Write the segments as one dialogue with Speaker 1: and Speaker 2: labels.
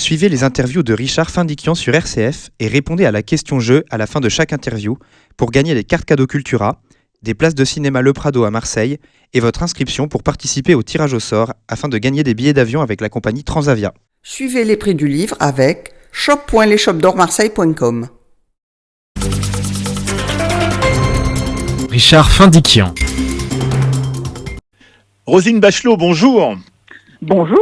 Speaker 1: Suivez les interviews de Richard Findiquian sur RCF et répondez à la question-jeu à la fin de chaque interview pour gagner les cartes cadeaux Cultura, des places de cinéma Le Prado à Marseille et votre inscription pour participer au tirage au sort afin de gagner des billets d'avion avec la compagnie Transavia.
Speaker 2: Suivez les prix du livre avec shop.leshopdormarseille.com.
Speaker 3: Richard Findiquian.
Speaker 4: Roselyne Bachelot, bonjour.
Speaker 5: Bonjour.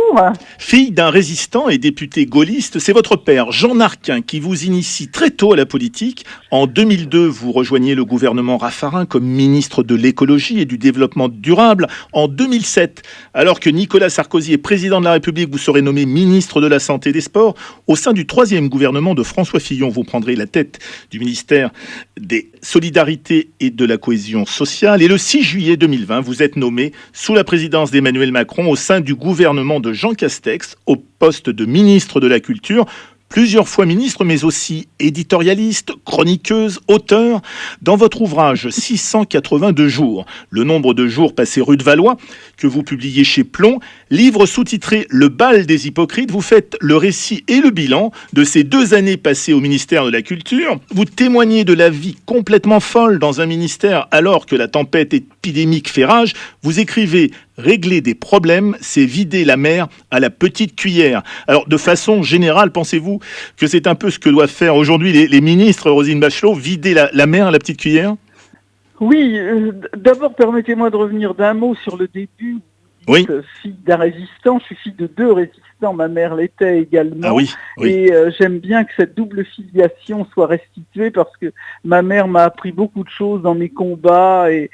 Speaker 4: Fille d'un résistant et député gaulliste, c'est votre père, Jean Narquin, qui vous initie très tôt à la politique. En 2002, vous rejoignez le gouvernement Raffarin comme ministre de l'écologie et du développement durable. En 2007, alors que Nicolas Sarkozy est président de la République, vous serez nommé ministre de la Santé et des Sports. Au sein du troisième gouvernement de François Fillon, vous prendrez la tête du ministère des Solidarités et de la Cohésion sociale. Et le 6 juillet 2020, vous êtes nommé sous la présidence d'Emmanuel Macron au sein du gouvernement de Jean Castex au poste de ministre de la Culture. Plusieurs fois ministre, mais aussi éditorialiste, chroniqueuse, auteur. Dans votre ouvrage 682 jours, le nombre de jours passés rue de Valois, que vous publiez chez Plomb, livre sous-titré « Le bal des hypocrites », vous faites le récit et le bilan de ces 2 années passées au ministère de la Culture. Vous témoignez de la vie complètement folle dans un ministère alors que la tempête épidémique fait rage. Vous écrivez « Régler des problèmes, c'est vider la mer à la petite cuillère ». Alors, de façon générale, pensez-vous que c'est un peu ce que doivent faire aujourd'hui les ministres, Roselyne Bachelot, vider la mer à la petite cuillère?
Speaker 5: Oui, d'abord permettez-moi de revenir d'un mot sur le début.
Speaker 4: Oui.
Speaker 5: Fille d'un résistant, je suis fille de 2 résistants, ma mère l'était également.
Speaker 4: Ah oui, oui.
Speaker 5: Et j'aime bien que cette double filiation soit restituée parce que ma mère m'a appris beaucoup de choses dans mes combats, et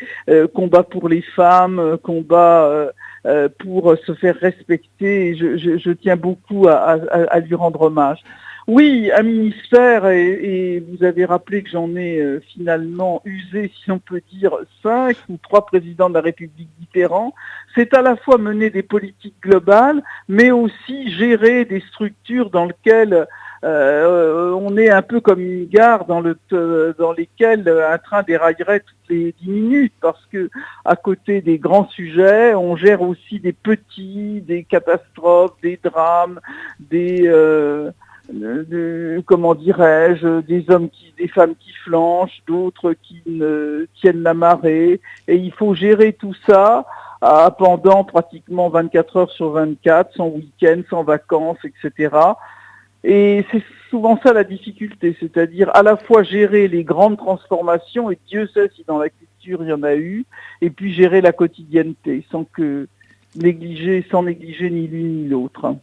Speaker 5: combats pour les femmes, combats pour se faire respecter. Et je tiens beaucoup à lui rendre hommage. Oui, un ministère, et vous avez rappelé que j'en ai finalement usé, si on peut dire, 5 ou 3 présidents de la République différents. C'est à la fois mener des politiques globales, mais aussi gérer des structures dans lesquelles on est un peu comme une gare dans lesquelles un train déraillerait toutes les 10 minutes, parce que à côté des grands sujets, on gère aussi des petits, des catastrophes, des drames, comment dirais-je, des femmes qui flanchent, d'autres qui tiennent la marée, et il faut gérer tout ça pendant pratiquement 24 heures sur 24, sans week-end, sans vacances, etc. Et c'est souvent ça la difficulté, c'est-à-dire à la fois gérer les grandes transformations, et Dieu sait si dans la culture il y en a eu, et puis gérer la quotidienneté, sans négliger ni l'une ni l'autre.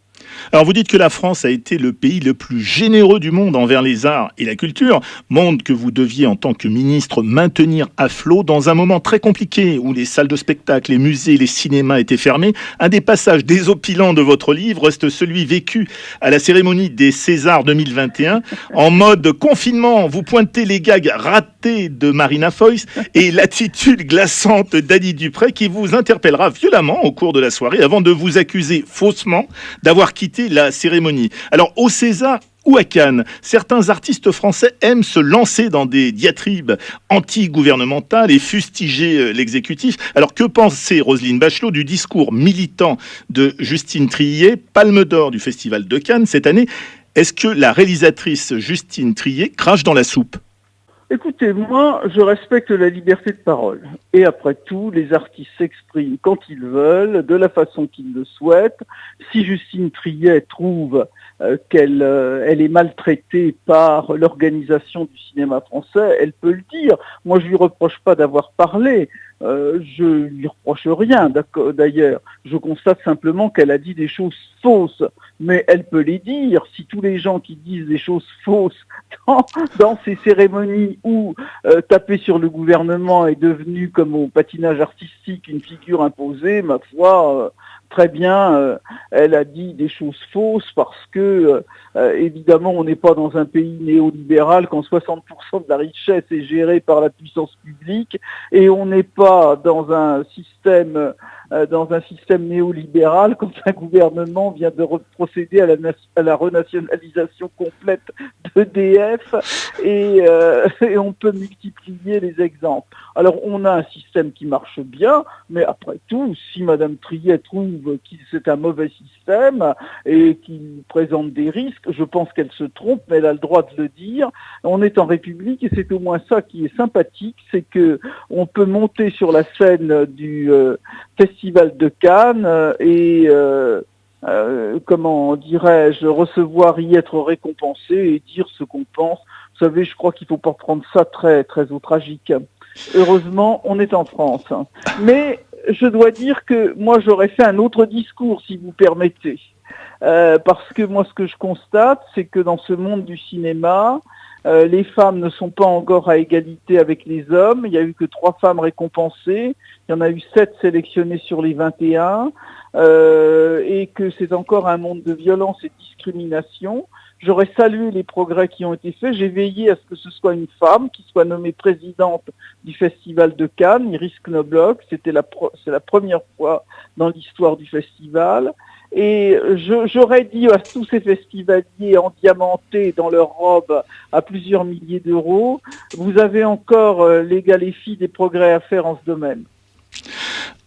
Speaker 4: Alors vous dites que la France a été le pays le plus généreux du monde envers les arts et la culture, monde que vous deviez en tant que ministre maintenir à flot dans un moment très compliqué où les salles de spectacle, les musées, les cinémas étaient fermés. Un des passages désopilants de votre livre reste celui vécu à la cérémonie des Césars 2021. En mode confinement, vous pointez les gags ratés de Marina Foïs et l'attitude glaçante d'Annie Dupray qui vous interpellera violemment au cours de la soirée avant de vous accuser faussement d'avoir quitté la cérémonie. Alors, au César ou à Cannes, certains artistes français aiment se lancer dans des diatribes anti-gouvernementales et fustiger l'exécutif. Alors, que pensez, Roselyne Bachelot, du discours militant de Justine Triet, Palme d'Or du Festival de Cannes cette année? Est-ce que la réalisatrice Justine Triet crache dans la soupe?
Speaker 5: Écoutez, moi, je respecte la liberté de parole. Et après tout, les artistes s'expriment quand ils veulent, de la façon qu'ils le souhaitent. Si Justine Triet trouve qu'elle est maltraitée par l'organisation du cinéma français, elle peut le dire. Moi, je lui reproche pas d'avoir parlé. Je lui reproche rien, d'ailleurs. Je constate simplement qu'elle a dit des choses fausses. Mais elle peut les dire. Si tous les gens qui disent des choses fausses dans ces cérémonies où taper sur le gouvernement est devenu, comme au patinage artistique, une figure imposée, ma foi, très bien, elle a dit des choses fausses parce que, évidemment, on n'est pas dans un pays néolibéral quand 60% de la richesse est gérée par la puissance publique, et on n'est pas dans un système dans un système néolibéral quand un gouvernement vient de procéder à la renationalisation complète d'EDF et on peut multiplier les exemples. Alors on a un système qui marche bien, mais après tout, si Madame Triet trouve que c'est un mauvais système et qu'il présente des risques, je pense qu'elle se trompe, mais elle a le droit de le dire. On est en République et c'est au moins ça qui est sympathique, c'est que on peut monter sur la scène du Festival de Cannes et comment dirais-je, recevoir, y être récompensé et dire ce qu'on pense. Vous savez, je crois qu'il ne faut pas prendre ça très, très au tragique. Heureusement, on est en France. Mais je dois dire que moi, j'aurais fait un autre discours, si vous permettez. Parce que moi, ce que je constate, c'est que dans ce monde du cinéma, les femmes ne sont pas encore à égalité avec les hommes. Il n'y a eu que 3 femmes récompensées. Il y en a eu 7 sélectionnées sur les 21. Et que c'est encore un monde de violence et de discrimination. J'aurais salué les progrès qui ont été faits. J'ai veillé à ce que ce soit une femme qui soit nommée présidente du Festival de Cannes, Iris Knobloch. C'est la première fois dans l'histoire du festival. Et j'aurais dit à tous ces festivaliers endiamantés dans leurs robes à plusieurs milliers d'euros, vous avez encore, les gars, les filles, des progrès à faire en ce domaine.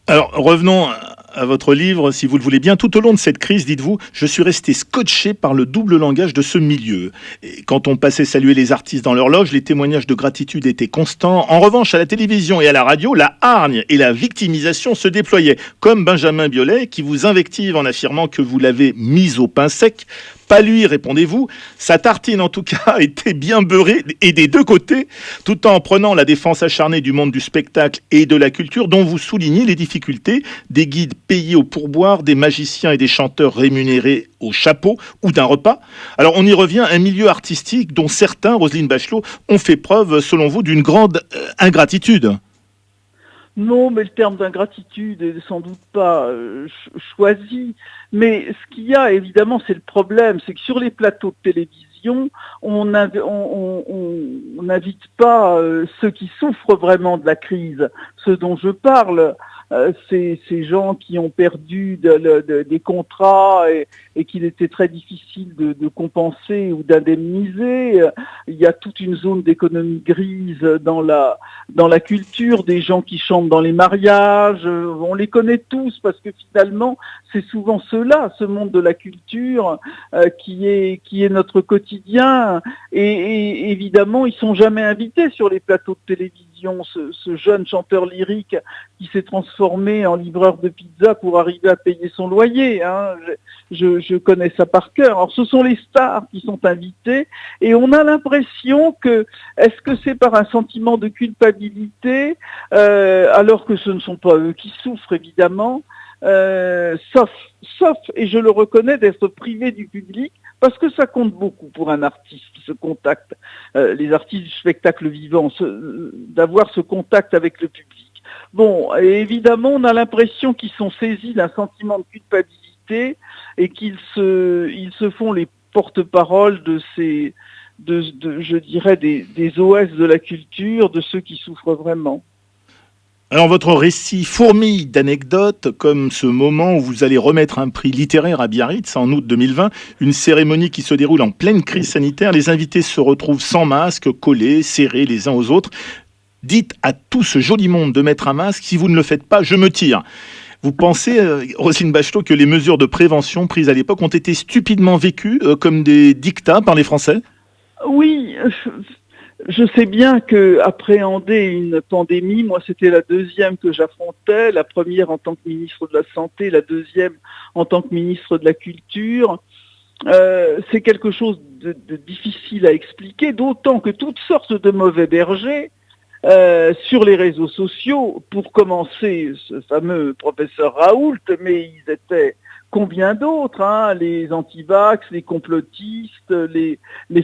Speaker 4: Alors, revenons à votre livre, si vous le voulez bien. Tout au long de cette crise, dites-vous, je suis resté scotché par le double langage de ce milieu. Et quand on passait saluer les artistes dans leur loge, les témoignages de gratitude étaient constants. En revanche, à la télévision et à la radio, la hargne et la victimisation se déployaient. Comme Benjamin Biolay, qui vous invective en affirmant que vous l'avez mis au pain sec. Pas lui, répondez-vous. Sa tartine, en tout cas, était bien beurrée, et des deux côtés, tout en prenant la défense acharnée du monde du spectacle et de la culture, dont vous soulignez les difficultés des guides payés au pourboire, des magiciens et des chanteurs rémunérés au chapeau ou d'un repas. Alors, on y revient, un milieu artistique dont certains, Roselyne Bachelot, ont fait preuve, selon vous, d'une grande ingratitude.
Speaker 5: Non, mais le terme d'ingratitude est sans doute pas choisi. Mais ce qu'il y a, évidemment, c'est le problème, c'est que sur les plateaux de télévision, on n'invite pas ceux qui souffrent vraiment de la crise. Ceux dont je parle, c'est ces gens qui ont perdu des contrats et qu'il était très difficile de compenser ou d'indemniser. Il y a toute une zone d'économie grise dans la culture, des gens qui chantent dans les mariages. On les connaît tous parce que finalement, c'est souvent ceux-là, ce monde de la culture qui est notre quotidien. Et évidemment, ils sont jamais invités sur les plateaux de télévision. Ce jeune chanteur lyrique qui s'est transformé en livreur de pizza pour arriver à payer son loyer. Hein. Je connais ça par cœur. Alors, ce sont les stars qui sont invitées et on a l'impression que, est-ce que c'est par un sentiment de culpabilité, alors que ce ne sont pas eux qui souffrent, évidemment, sauf, et je le reconnais, d'être privé du public, parce que ça compte beaucoup pour un artiste, ce contact, les artistes du spectacle vivant, d'avoir ce contact avec le public. Bon, et évidemment, on a l'impression qu'ils sont saisis d'un sentiment de culpabilité et qu'ils se font les porte-parole je dirais, des OS de la culture, de ceux qui souffrent vraiment.
Speaker 4: Alors votre récit fourmille d'anecdotes, comme ce moment où vous allez remettre un prix littéraire à Biarritz en août 2020, une cérémonie qui se déroule en pleine crise sanitaire. Les invités se retrouvent sans masque, collés, serrés les uns aux autres. Dites à tout ce joli monde de mettre un masque, si vous ne le faites pas, je me tire. Vous pensez, Roselyne Bachelot, que les mesures de prévention prises à l'époque ont été stupidement vécues comme des dictats par les Français ?
Speaker 5: Oui, je sais bien que appréhender une pandémie, moi c'était la deuxième que j'affrontais, la première en tant que ministre de la Santé, la deuxième en tant que ministre de la Culture. C'est quelque chose de difficile à expliquer, d'autant que toutes sortes de mauvais bergers, sur les réseaux sociaux, pour commencer ce fameux professeur Raoult, mais ils étaient combien d'autres, hein, les anti-vax, les complotistes, les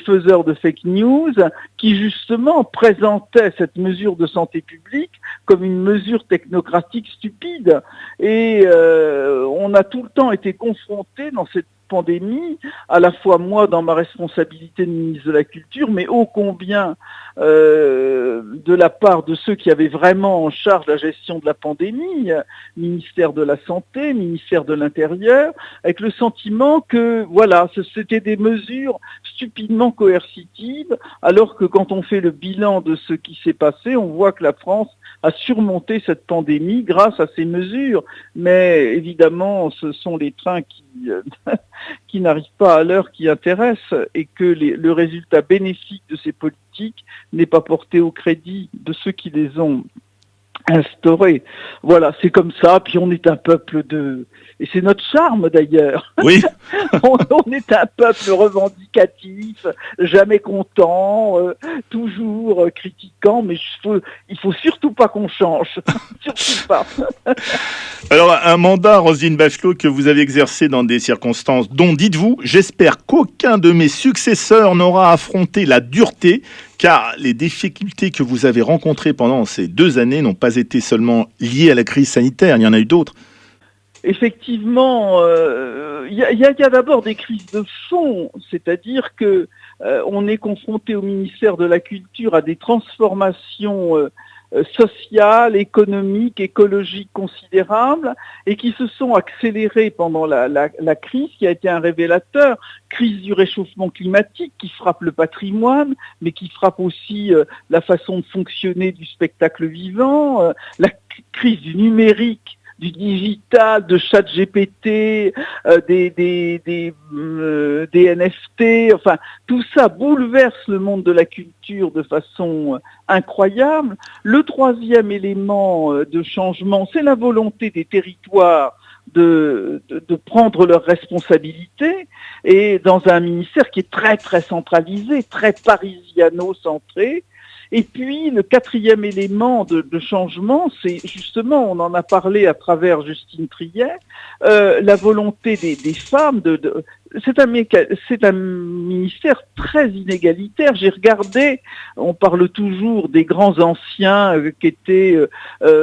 Speaker 5: faiseurs de fake news, qui justement présentaient cette mesure de santé publique comme une mesure technocratique stupide. Et on a tout le temps été confrontés dans cette pandémie, à la fois moi dans ma responsabilité de ministre de la Culture, mais ô combien de la part de ceux qui avaient vraiment en charge la gestion de la pandémie, ministère de la Santé, ministère de l'Intérieur, avec le sentiment que voilà, c'était des mesures stupidement coercitives, alors que quand on fait le bilan de ce qui s'est passé, on voit que la France a surmonté cette pandémie grâce à ces mesures. Mais évidemment, ce sont les trains qui n'arrivent pas à l'heure qui intéressent, et que le résultat bénéfique de ces politiques n'est pas porté au crédit de ceux qui les ont instaurés. Voilà, c'est comme ça. Puis on est un peuple et c'est notre charme d'ailleurs.
Speaker 4: Oui.
Speaker 5: on est un peuple revendicatif, jamais content, toujours critiquant, mais il faut surtout pas qu'on change. Surtout pas.
Speaker 4: Alors, un mandat, Roselyne Bachelot, que vous avez exercé dans des circonstances dont, dites-vous, j'espère qu'aucun de mes successeurs n'aura affronté la dureté, car les difficultés que vous avez rencontrées pendant ces 2 années n'ont pas été seulement liées à la crise sanitaire, il y en a eu d'autres.
Speaker 5: Effectivement, il y a d'abord des crises de fond, c'est-à-dire que on est confronté au ministère de la Culture à des transformations sociales, économiques, écologiques considérables, et qui se sont accélérées pendant la crise, qui a été un révélateur. Crise du réchauffement climatique qui frappe le patrimoine, mais qui frappe aussi la façon de fonctionner du spectacle vivant, la crise du numérique, du digital, de ChatGPT, des NFT, enfin tout ça bouleverse le monde de la culture de façon incroyable. Le troisième élément de changement, c'est la volonté des territoires de prendre leurs responsabilités, et dans un ministère qui est très très centralisé, très parisiano-centré. Et puis, le quatrième élément de changement, c'est justement, on en a parlé à travers Justine Triet, la volonté des femmes c'est un ministère très inégalitaire. J'ai regardé, on parle toujours des grands anciens qu'étaient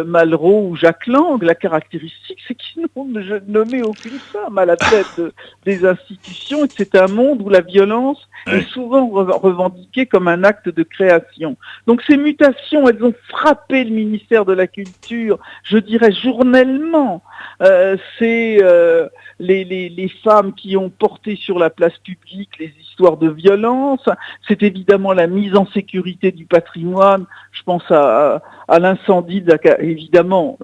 Speaker 5: Malraux ou Jacques Lang. La caractéristique, c'est qu'ils n'ont nommé aucune femme à la tête des institutions, et que c'est un monde où la violence est souvent revendiquée comme un acte de création. Donc ces mutations, elles ont frappé le ministère de la Culture, je dirais journellement. C'est les femmes qui ont porté sur la place publique les histoires de violence. C'est évidemment la mise en sécurité du patrimoine. Je pense à l'incendie évidemment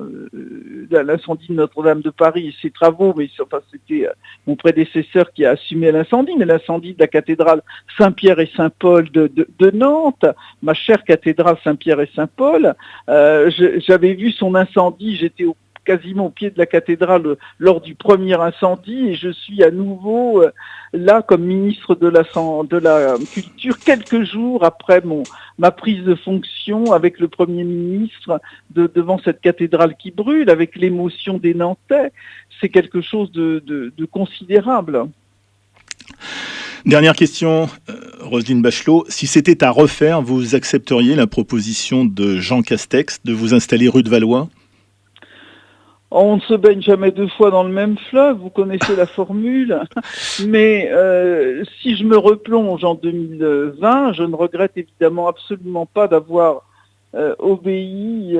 Speaker 5: l'incendie de Notre-Dame de Paris et ses travaux, mais enfin, c'était mon prédécesseur qui a assumé l'incendie, mais l'incendie de la cathédrale Saint-Pierre et Saint-Paul de Nantes, ma chère cathédrale Saint-Pierre et Saint-Paul. J'avais vu son incendie, j'étais quasiment au pied de la cathédrale lors du premier incendie, et je suis à nouveau là comme ministre de la Culture quelques jours après ma prise de fonction avec le Premier ministre devant cette cathédrale qui brûle, avec l'émotion des Nantais. C'est quelque chose de considérable.
Speaker 4: Dernière question, Roselyne Bachelot. Si c'était à refaire, vous accepteriez la proposition de Jean Castex de vous installer rue de Valois ?
Speaker 5: On ne se baigne jamais 2 fois dans le même fleuve, vous connaissez la formule. Mais si je me replonge en 2020, je ne regrette évidemment absolument pas d'avoir obéi,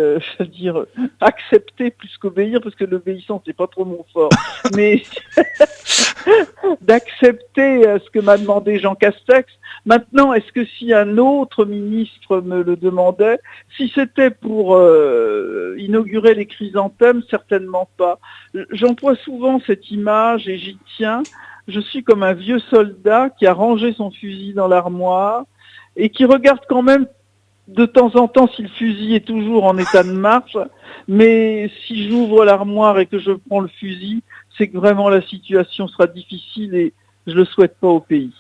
Speaker 5: accepté plus qu'obéir, parce que l'obéissance c'est pas trop mon fort, mais d'accepter ce que m'a demandé Jean Castex. Maintenant, est-ce que si un autre ministre me le demandait, si c'était pour inaugurer les chrysanthèmes, certainement pas. J'emploie souvent cette image et j'y tiens. Je suis comme un vieux soldat qui a rangé son fusil dans l'armoire et qui regarde quand même de temps en temps si le fusil est toujours en état de marche, mais si j'ouvre l'armoire et que je prends le fusil, c'est que vraiment la situation sera difficile et je le souhaite pas au pays.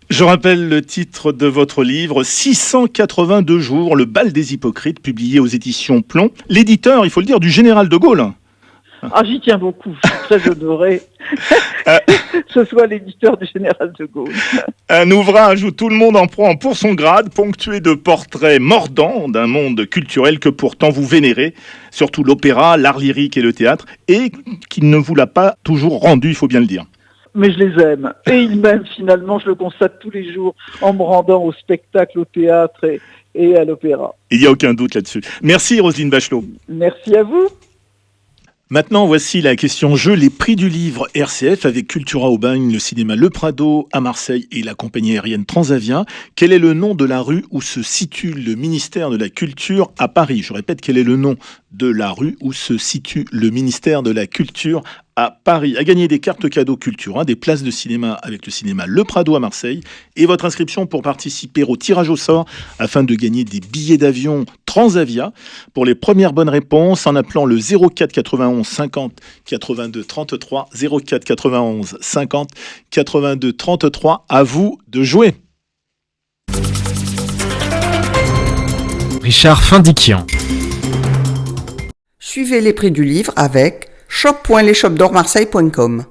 Speaker 4: Je rappelle le titre de votre livre, 682 jours, le bal des hypocrites, publié aux éditions Plomb. L'éditeur, il faut le dire, du général de Gaulle.
Speaker 5: Ah, j'y tiens beaucoup, je suis très honoré ce soit l'éditeur du général de Gaulle.
Speaker 4: Un ouvrage où tout le monde en prend pour son grade, ponctué de portraits mordants d'un monde culturel que pourtant vous vénérez, surtout l'opéra, l'art lyrique et le théâtre, et qui ne vous l'a pas toujours rendu, il faut bien le dire.
Speaker 5: mais je les aime. Et ils m'aiment finalement, je le constate tous les jours en me rendant au spectacle, au théâtre et à l'opéra.
Speaker 4: Il n'y a aucun doute là-dessus. Merci Roselyne Bachelot.
Speaker 5: Merci à vous.
Speaker 4: Maintenant, voici la question jeu, les prix du livre RCF avec Cultura Aubagne, le cinéma Le Prado à Marseille et la compagnie aérienne Transavia. Quel est le nom de la rue où se situe le ministère de la Culture à Paris? Je répète, quel est le nom de la rue où se situe le ministère de la Culture à Paris? À gagner des cartes cadeaux Cultura, des places de cinéma avec le cinéma Le Prado à Marseille et votre inscription pour participer au tirage au sort afin de gagner des billets d'avion Transavia. Pour les premières bonnes réponses, en appelant le 04 91 50 82 33, 04 91 50 82 33, à vous de jouer.
Speaker 3: Richard Findiquian.
Speaker 2: Suivez les prix du livre avec shop.lesshopdormarseille.com.